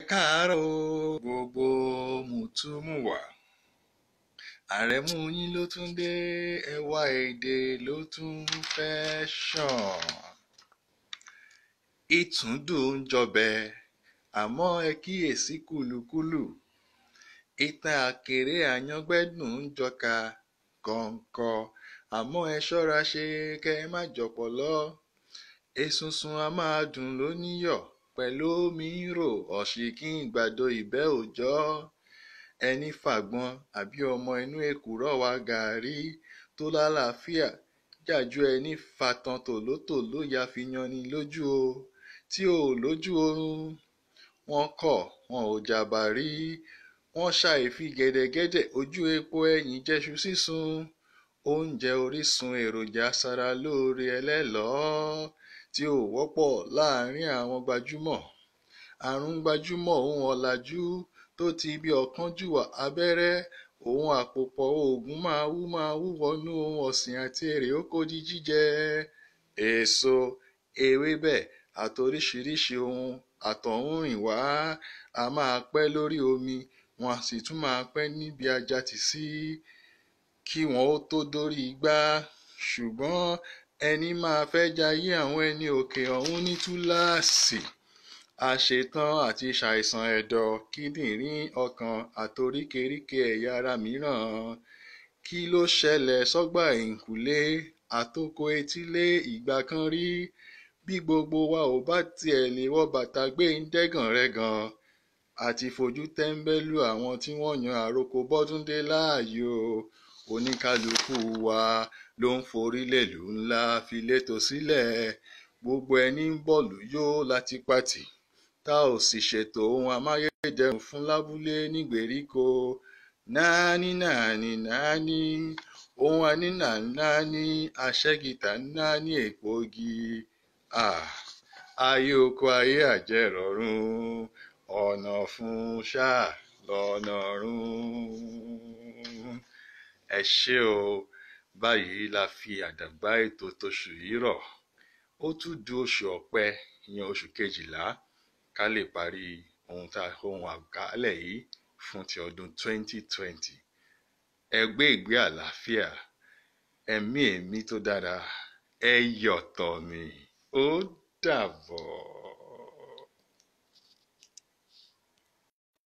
káàárọ̀ o gbogbo mùtúmùwà, àrẹ̀mú yín ló tún dé, ẹwà èdè ló tún fẹ́ ṣàn. Ìtúndùn ń jọbẹ̀ àmọ́ ẹ kíyèsí kùlùkùlù, ìtàn àkèré àyangbẹ́dùn ń jọka kọ̀ǹkọ̀ àmọ́ ẹ ṣọ́ra ṣe kẹ́ ẹ má jọ̀pọ̀lọ́. Esunsun a máa dùn lóníyọ̀ pẹ̀lú omi rò ọ̀ṣìnkín ìgbàdo ìbẹ́ òòjọ́. Ẹni fàgbọn àbí ọmọ inú èkùrọ́ wa gàárì tó lálàáfíà jàjú ẹni fatan tòlótòló ya fi yanni lójú o. Tí o lójú oorun wọn kọ̀ wọn ò jàbàrí, wọ́n ṣàìfi gẹ̀dẹ̀gẹ̀dẹ̀ ojú epo ẹ̀yìn jẹ́ṣu sísun. Oúnjẹ orísun èròjà aṣara lóore ẹlẹ́lọ́ọ́ tí ò wọ́pọ̀ láàrin àwọn gbajúmọ̀. Àrùn gbajúmọ̀ ohun ọ̀làjú tó ti bí ọ̀kánjúwà abẹ́rẹ́ ohun àpòpọ̀ oògùn máa wú wọnú ohun ọ̀sìn àti èrè oko di jíjẹ. Èso, ewébẹ̀ àtoríṣiríṣi ohun àtọ̀húnrìnwá a máa pẹ́ lórí omi, wọn a sì tún máa pẹ́ níbi ajatì sí kí wọn ó tó dórí igbá. Ṣùgbọ́n ẹni máa fẹ́ jayé àwọn ẹni òkè ọ̀hún ní túláàsì, a ṣetán àti ṣàìsàn ẹ̀dọ̀, kíndìnrín, ọkàn àtoríkèríkè ẹ̀yà ara mìíràn. Kí ló ṣẹlẹ̀ sọ́gbà ẹ̀yìnkùlé àtoko etílé ìgbà kan rí? Bí gbogbo wa ò bá tiẹ̀ lè wọ bàtà gbé ń dẹ́gàn rẹ̀ gan, àti fojú tẹ́ńbẹ́lú àwọn tí wọ́n yan àròkọ bọ́dúndé láàyò. Oníkálukú wa ló ń forílẹ̀lú ńlá fi létò sílẹ̀, gbogbo ẹni ń bọ̀lú yó láti pàtì, tá ò sì ṣètò ohun amáyédẹrùn fún lábúlé nígbèríko. Náání ohun anínà náání aṣẹ́gìtà náání èpòogi. Ayé oko ayé àjẹrọ̀run, ọ̀nà fún ṣáà lọ́nà run. Ẹ ṣé o, báyìí la fi àdàgbà ètò tóṣù yìí rọ̀. Ó tún di oṣù Ọ̀pẹ, ìyẹn oṣù kejìlá, ká lè parí ohun àkálẹ̀ yìí fún ti ọdún 2020. Ẹ gbé ìgbé àlàáfíà, ẹ̀mí tó dára, ẹ yọ̀ tọ̀ mí. Ó dàbọ̀.